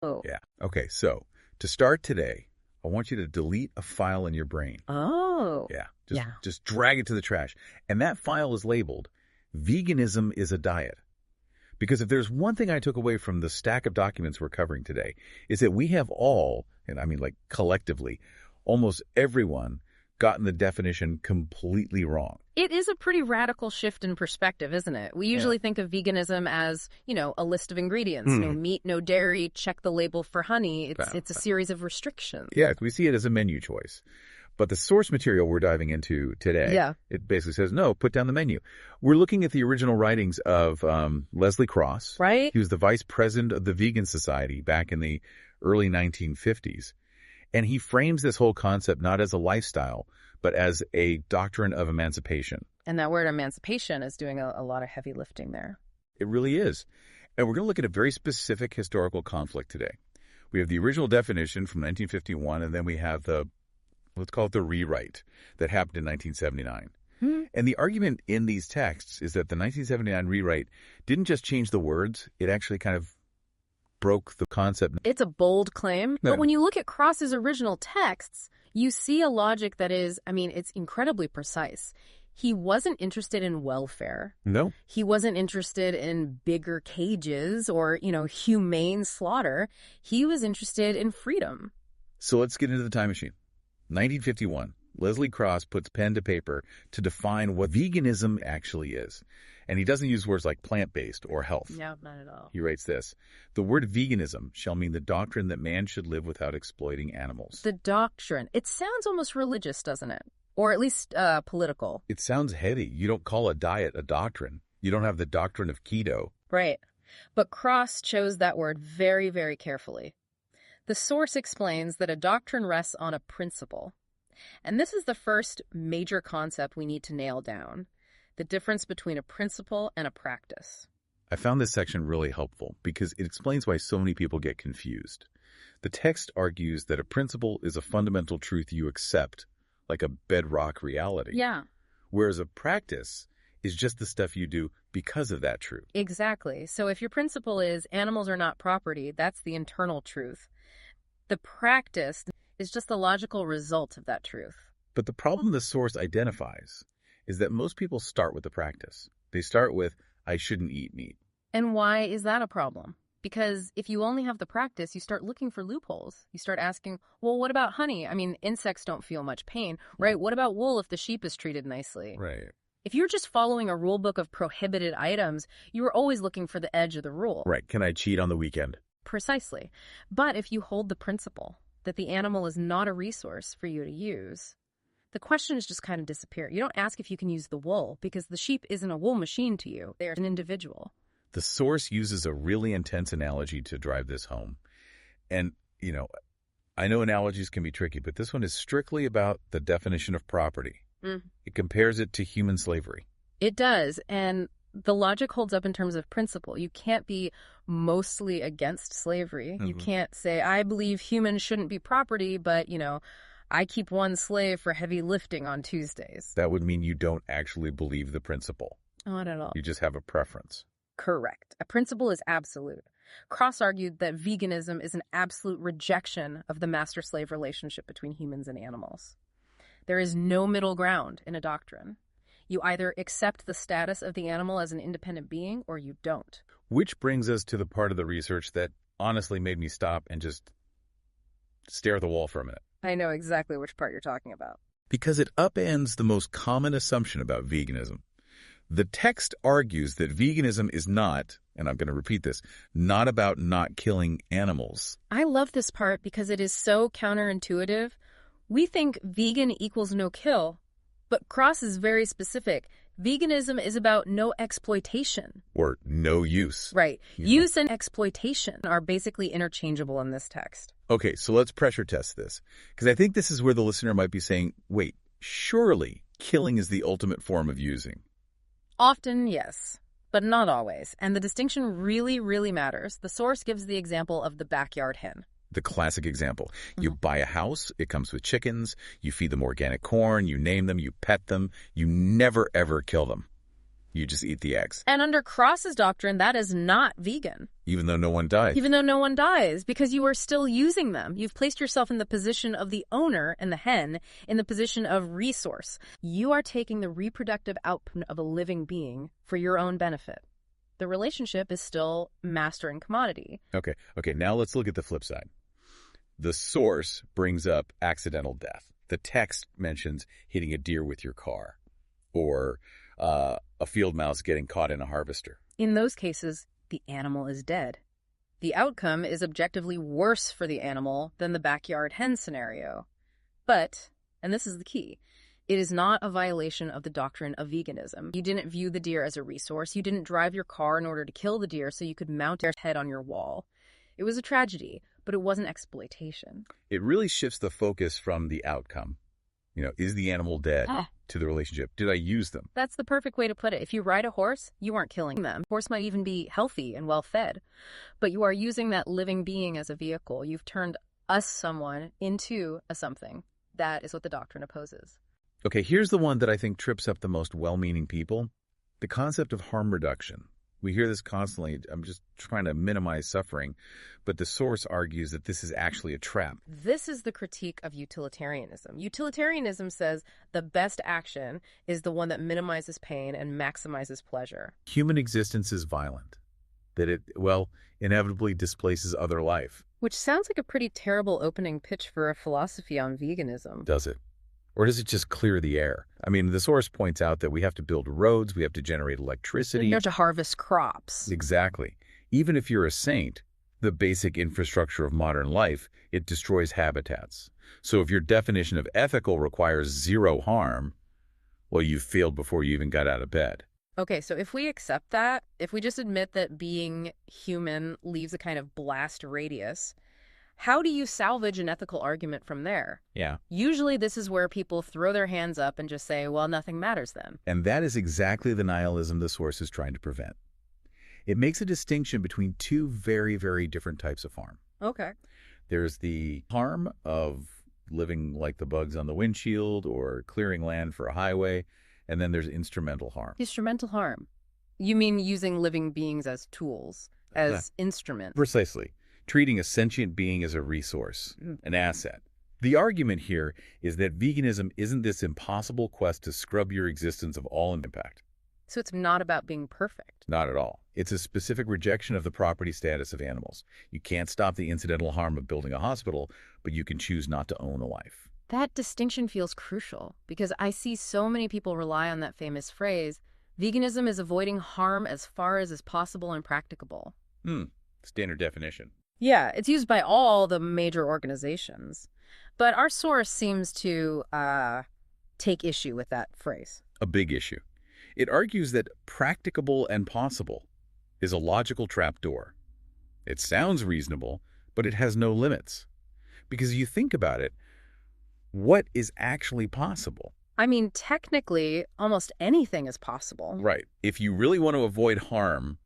Oh. Yeah. Okay, so to start today, I want you to delete a file in your brain. Oh. Yeah. Yeah. Just drag it to the trash. And that file is labeled Veganism is a Diet. Because if there's one thing I took away from the stack of documents we're covering today, is that we have all, and I mean like collectively, almost everyone gotten the definition completely wrong. It is a pretty radical shift in perspective, isn't it? We usually think of veganism as, a list of ingredients. No meat, no dairy, check the label for honey. It's a series of restrictions. Yeah, we see it as a menu choice. But the source material we're diving into today, it basically says, no, put down the menu. We're looking at the original writings of Leslie Cross. Right. He was the vice president of the Vegan Society back in the early 1950s. And he frames this whole concept not as a lifestyle, but as a doctrine of emancipation. And that word emancipation is doing a lot of heavy lifting there. It really is. And we're going to look at a very specific historical conflict today. We have the original definition from 1951, and then we have let's call it the rewrite that happened in 1979. And the argument in these texts is that the 1979 rewrite didn't just change the words, it actually kind of broke the concept. It's a bold claim, but when you look at Cross's original texts, you see a logic that is, it's incredibly precise. He wasn't interested in welfare. No. He wasn't interested in bigger cages or, humane slaughter. He was interested in freedom. So let's get into the time machine. 1951, Leslie Cross puts pen to paper to define what veganism actually is. And he doesn't use words like plant-based or health. No, not at all. He writes this: the word veganism shall mean the doctrine that man should live without exploiting animals. The doctrine. It sounds almost religious, doesn't it? Or at least political. It sounds heady. You don't call a diet a doctrine. You don't have the doctrine of keto. Right. But Cross chose that word very, very carefully. The source explains that a doctrine rests on a principle. And this is the first major concept we need to nail down: the difference between a principle and a practice. I found this section really helpful because it explains why so many people get confused. The text argues that a principle is a fundamental truth you accept, like a bedrock reality. Yeah. Whereas a practice is just the stuff you do because of that truth. Exactly. So if your principle is animals are not property, that's the internal truth. The practice is just the logical result of that truth. But the problem the source identifies is that most people start with the practice. They start with, I shouldn't eat meat. And why is that a problem? Because if you only have the practice, you start looking for loopholes. You start asking, well, what about honey? Insects don't feel much pain, right? What about wool if the sheep is treated nicely? Right. If you're just following a rule book of prohibited items, you are always looking for the edge of the rule. Right. Can I cheat on the weekend? Precisely. But if you hold the principle that the animal is not a resource for you to use, the questions just kind of disappear. You don't ask if you can use the wool because the sheep isn't a wool machine to you. They're an individual. The source uses a really intense analogy to drive this home. And, I know analogies can be tricky, but this one is strictly about the definition of property. It compares it to human slavery. It does. And the logic holds up in terms of principle. You can't be mostly against slavery. You can't say, I believe humans shouldn't be property, but, I keep one slave for heavy lifting on Tuesdays. That would mean you don't actually believe the principle. Not at all. You just have a preference. Correct. A principle is absolute. Cross argued that veganism is an absolute rejection of the master-slave relationship between humans and animals. There is no middle ground in a doctrine. You either accept the status of the animal as an independent being or you don't. Which brings us to the part of the research that honestly made me stop and just stare at the wall for a minute. I know exactly which part you're talking about. Because it upends the most common assumption about veganism. The text argues that veganism is not, and I'm going to repeat this, not about not killing animals. I love this part because it is so counterintuitive. We think vegan equals no kill, but Cross is very specific. Veganism is about no exploitation. Or no use. Right. Use and exploitation are basically interchangeable in this text. Okay, so let's pressure test this. Because I think this is where the listener might be saying, wait, surely killing is the ultimate form of using. Often, yes, but not always. And the distinction really, really matters. The source gives the example of the backyard hen. The classic example. You buy a house, it comes with chickens, you feed them organic corn, you name them, you pet them, you never ever kill them. You just eat the eggs. And under Cross's doctrine, that is not vegan. Even though no one died. Even though no one dies, because you are still using them. You've placed yourself in the position of the owner and the hen, in the position of resource. You are taking the reproductive output of a living being for your own benefit. The relationship is still master and commodity. Okay, now let's look at the flip side. The source brings up accidental death. The text mentions hitting a deer with your car, or a field mouse getting caught in a harvester. In those cases, the animal is dead. The outcome is objectively worse for the animal than the backyard hen scenario. But, and this is the key, it is not a violation of the doctrine of veganism. You didn't view the deer as a resource. You didn't drive your car in order to kill the deer so you could mount its head on your wall. It was a tragedy, but it wasn't exploitation. It really shifts the focus from the outcome. Is the animal dead? To the relationship. Did I use them? That's the perfect way to put it. If you ride a horse, you aren't killing them. A horse might even be healthy and well-fed, but you are using that living being as a vehicle. You've turned someone into a something. That is what the doctrine opposes. Okay, here's the one that I think trips up the most well-meaning people. The concept of harm reduction. We hear this constantly. I'm just trying to minimize suffering, but the source argues that this is actually a trap. This is the critique of utilitarianism. Utilitarianism says the best action is the one that minimizes pain and maximizes pleasure. Human existence is violent, that it, inevitably displaces other life. Which sounds like a pretty terrible opening pitch for a philosophy on veganism. Does it? Or does it just clear the air? I mean, the source points out that we have to build roads, we have to generate electricity. You have to harvest crops. Exactly. Even if you're a saint, the basic infrastructure of modern life, it destroys habitats. So if your definition of ethical requires zero harm, well, you've failed before you even got out of bed. Okay, so if we accept that, if we just admit that being human leaves a kind of blast radius, how do you salvage an ethical argument from there? Yeah. Usually this is where people throw their hands up and just say, well, nothing matters then. And that is exactly the nihilism the source is trying to prevent. It makes a distinction between two very, very different types of harm. Okay. There's the harm of living like the bugs on the windshield or clearing land for a highway, and then there's instrumental harm. Instrumental harm. You mean using living beings as tools, as instruments? Precisely. Treating a sentient being as a resource, an asset. The argument here is that veganism isn't this impossible quest to scrub your existence of all impact. So it's not about being perfect. Not at all. It's a specific rejection of the property status of animals. You can't stop the incidental harm of building a hospital, but you can choose not to own a life. That distinction feels crucial because I see so many people rely on that famous phrase, veganism is avoiding harm as far as is possible and practicable. Standard definition. Yeah, it's used by all the major organizations. But our source seems to take issue with that phrase. A big issue. It argues that practicable and possible is a logical trapdoor. It sounds reasonable, but it has no limits. Because you think about it, what is actually possible? I mean, technically, almost anything is possible. Right. If you really want to avoid harm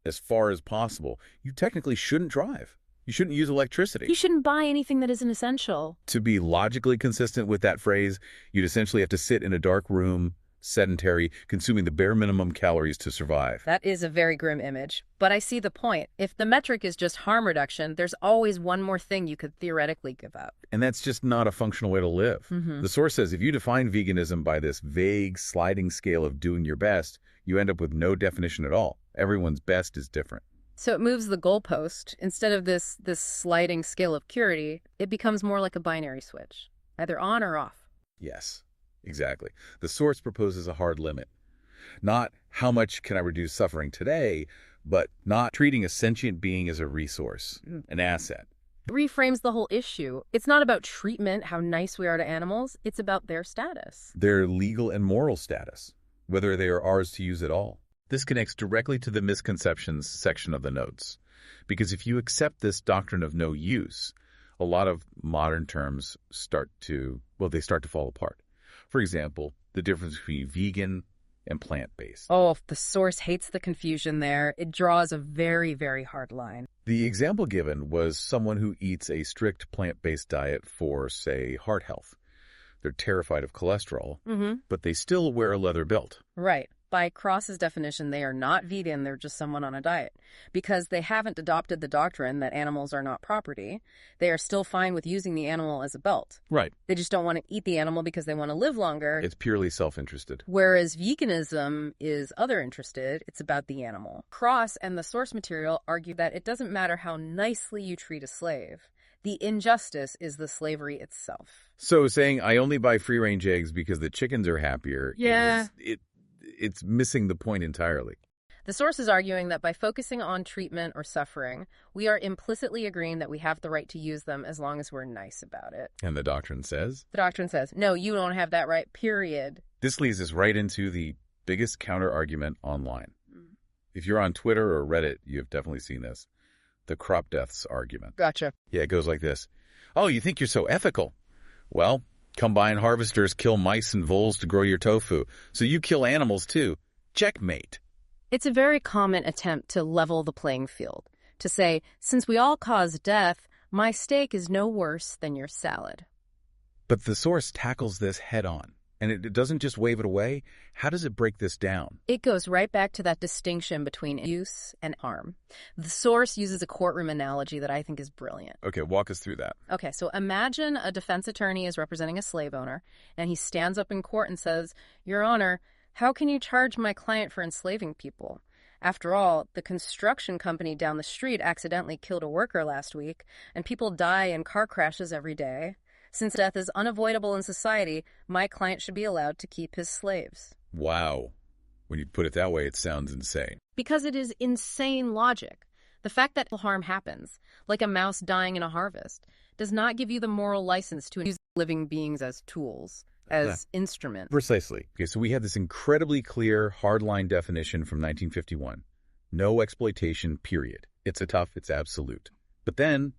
as far as possible, you technically shouldn't drive. You shouldn't use electricity. You shouldn't buy anything that isn't essential. To be logically consistent with that phrase, you'd essentially have to sit in a dark room, sedentary, consuming the bare minimum calories to survive. That is a very grim image, but I see the point. If the metric is just harm reduction, there's always one more thing you could theoretically give up. And that's just not a functional way to live. The source says if you define veganism by this vague sliding scale of doing your best, you end up with no definition at all. Everyone's best is different. So it moves the goalpost. Instead of this sliding scale of purity, it becomes more like a binary switch, either on or off. Yes, exactly. The source proposes a hard limit. Not how much can I reduce suffering today, but not treating a sentient being as a resource, an asset. It reframes the whole issue. It's not about treatment, how nice we are to animals. It's about their status. Their legal and moral status, whether they are ours to use at all. This connects directly to the misconceptions section of the notes. Because if you accept this doctrine of no use, a lot of modern terms start to fall apart. For example, the difference between vegan and plant-based. Oh, the source hates the confusion there. It draws a very, very hard line. The example given was someone who eats a strict plant-based diet for, say, heart health. They're terrified of cholesterol, but they still wear a leather belt. Right. By Cross's definition, they are not vegan, they're just someone on a diet. Because they haven't adopted the doctrine that animals are not property, they are still fine with using the animal as a belt. Right. They just don't want to eat the animal because they want to live longer. It's purely self-interested. Whereas veganism is other-interested, it's about the animal. Cross and the source material argue that it doesn't matter how nicely you treat a slave. The injustice is the slavery itself. So saying I only buy free-range eggs because the chickens are happier, it's missing the point entirely. The source is arguing that by focusing on treatment or suffering, we are implicitly agreeing that we have the right to use them as long as we're nice about it. And the doctrine says? The doctrine says, no, you don't have that right, period. This leads us right into the biggest counter-argument online. If you're on Twitter or Reddit, you've definitely seen this. The crop deaths argument. Gotcha. Yeah, it goes like this. Oh, you think you're so ethical? Well, combine harvesters kill mice and voles to grow your tofu, so you kill animals too. Checkmate. It's a very common attempt to level the playing field, to say, since we all cause death, my steak is no worse than your salad. But the source tackles this head on, and it doesn't just wave it away. How does it break this down? It goes right back to that distinction between use and harm. The source uses a courtroom analogy that I think is brilliant. Okay, walk us through that. Okay, so imagine a defense attorney is representing a slave owner, and he stands up in court and says, Your Honor, how can you charge my client for enslaving people? After all, the construction company down the street accidentally killed a worker last week, and people die in car crashes every day. Since death is unavoidable in society, my client should be allowed to keep his slaves. Wow. When you put it that way, it sounds insane. Because it is insane logic. The fact that harm happens, like a mouse dying in a harvest, does not give you the moral license to use living beings as tools, as instruments. Precisely. Okay, so we have this incredibly clear, hardline definition from 1951. No exploitation, period. It's absolute. But then,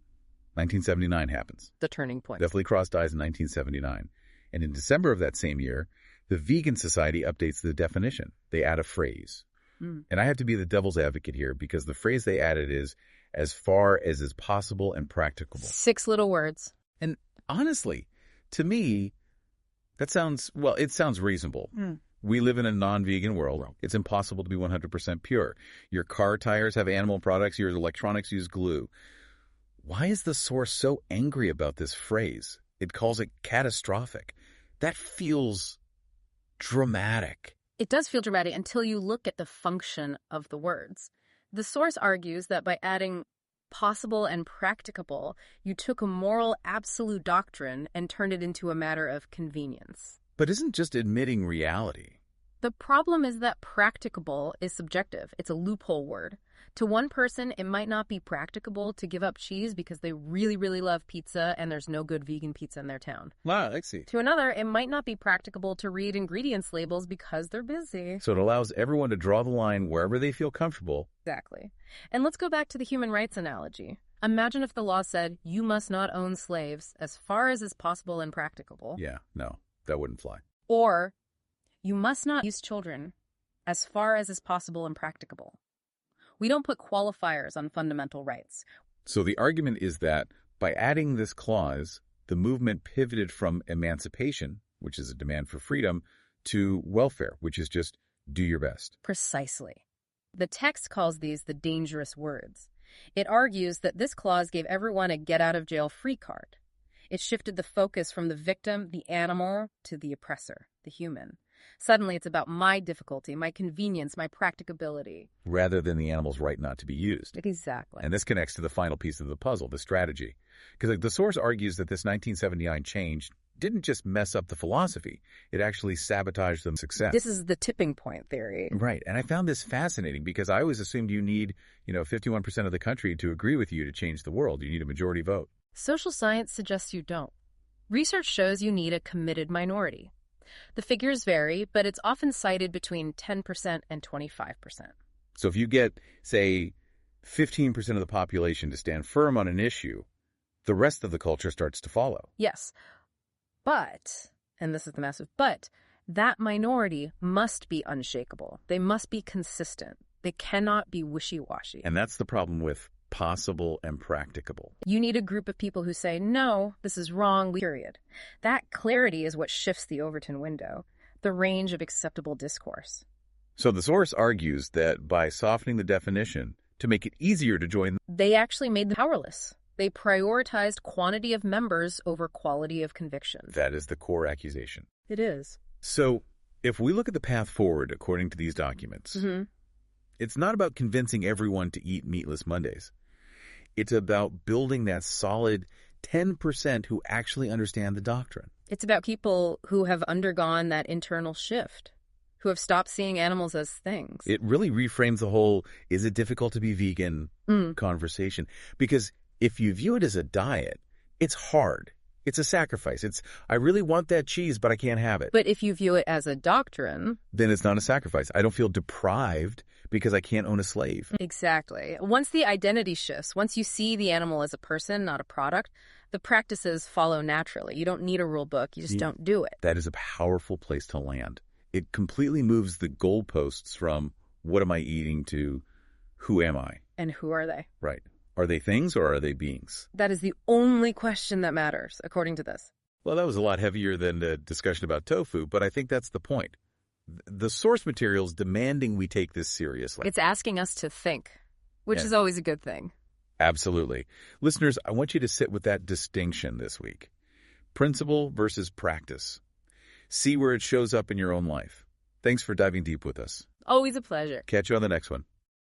1979 happens. The turning point. Definitely Cross dies in 1979. And in December of that same year, the Vegan Society updates the definition. They add a phrase. And I have to be the devil's advocate here because the phrase they added is, as far as is possible and practicable. 6 little words. And honestly, to me, it sounds reasonable. We live in a non-vegan world. It's impossible to be 100% pure. Your car tires have animal products. Your electronics use glue. Why is the source so angry about this phrase? It calls it catastrophic. That feels dramatic. It does feel dramatic until you look at the function of the words. The source argues that by adding possible and practicable, you took a moral absolute doctrine and turned it into a matter of convenience. But isn't just admitting reality? The problem is that practicable is subjective. It's a loophole word. To one person, it might not be practicable to give up cheese because they really, really love pizza and there's no good vegan pizza in their town. Wow, I see. To another, it might not be practicable to read ingredients labels because they're busy. So it allows everyone to draw the line wherever they feel comfortable. Exactly. And let's go back to the human rights analogy. Imagine if the law said, you must not own slaves as far as is possible and practicable. Yeah, no, that wouldn't fly. Or, you must not use children as far as is possible and practicable. We don't put qualifiers on fundamental rights. So the argument is that by adding this clause, the movement pivoted from emancipation, which is a demand for freedom, to welfare, which is just do your best. Precisely. The text calls these the dangerous words. It argues that this clause gave everyone a get-out-of-jail-free card. It shifted the focus from the victim, the animal, to the oppressor, the human. Suddenly, it's about my difficulty, my convenience, my practicability. Rather than the animal's right not to be used. Exactly. And this connects to the final piece of the puzzle, the strategy. Because the source argues that this 1979 change didn't just mess up the philosophy, it actually sabotaged the success. This is the tipping point theory. Right. And I found this fascinating because I always assumed you need, 51% of the country to agree with you to change the world. You need a majority vote. Social science suggests you don't. Research shows you need a committed minority. The figures vary, but it's often cited between 10% and 25%. So if you get, say, 15% of the population to stand firm on an issue, the rest of the culture starts to follow. Yes. But, and this is the massive but, that minority must be unshakable. They must be consistent. They cannot be wishy-washy. And that's the problem with possible and practicable. You need a group of people who say, no, this is wrong, period. That clarity is what shifts the Overton window, the range of acceptable discourse. So the source argues that by softening the definition to make it easier to join, They actually made them powerless. They prioritized quantity of members over quality of conviction. that is the core accusation. It is. So if we look at the path forward according to these documents, it's not about convincing everyone to eat meatless Mondays. It's about building that solid 10% who actually understand the doctrine. It's about people who have undergone that internal shift, who have stopped seeing animals as things. It really reframes the whole, is it difficult to be vegan conversation? Because if you view it as a diet, it's hard. It's a sacrifice. I really want that cheese, but I can't have it. But if you view it as a doctrine... Then it's not a sacrifice. I don't feel deprived because I can't own a slave. Exactly. Once the identity shifts, once you see the animal as a person, not a product, the practices follow naturally. You don't need a rule book. You just don't do it. That is a powerful place to land. It completely moves the goalposts from what am I eating to who am I? And who are they? Right. Are they things or are they beings? That is the only question that matters, according to this. Well, that was a lot heavier than the discussion about tofu, but I think that's the point. The source material is demanding we take this seriously. It's asking us to think, which Yeah. is always a good thing. Absolutely. Listeners, I want you to sit with that distinction this week. Principle versus practice. See where it shows up in your own life. Thanks for diving deep with us. Always a pleasure. Catch you on the next one.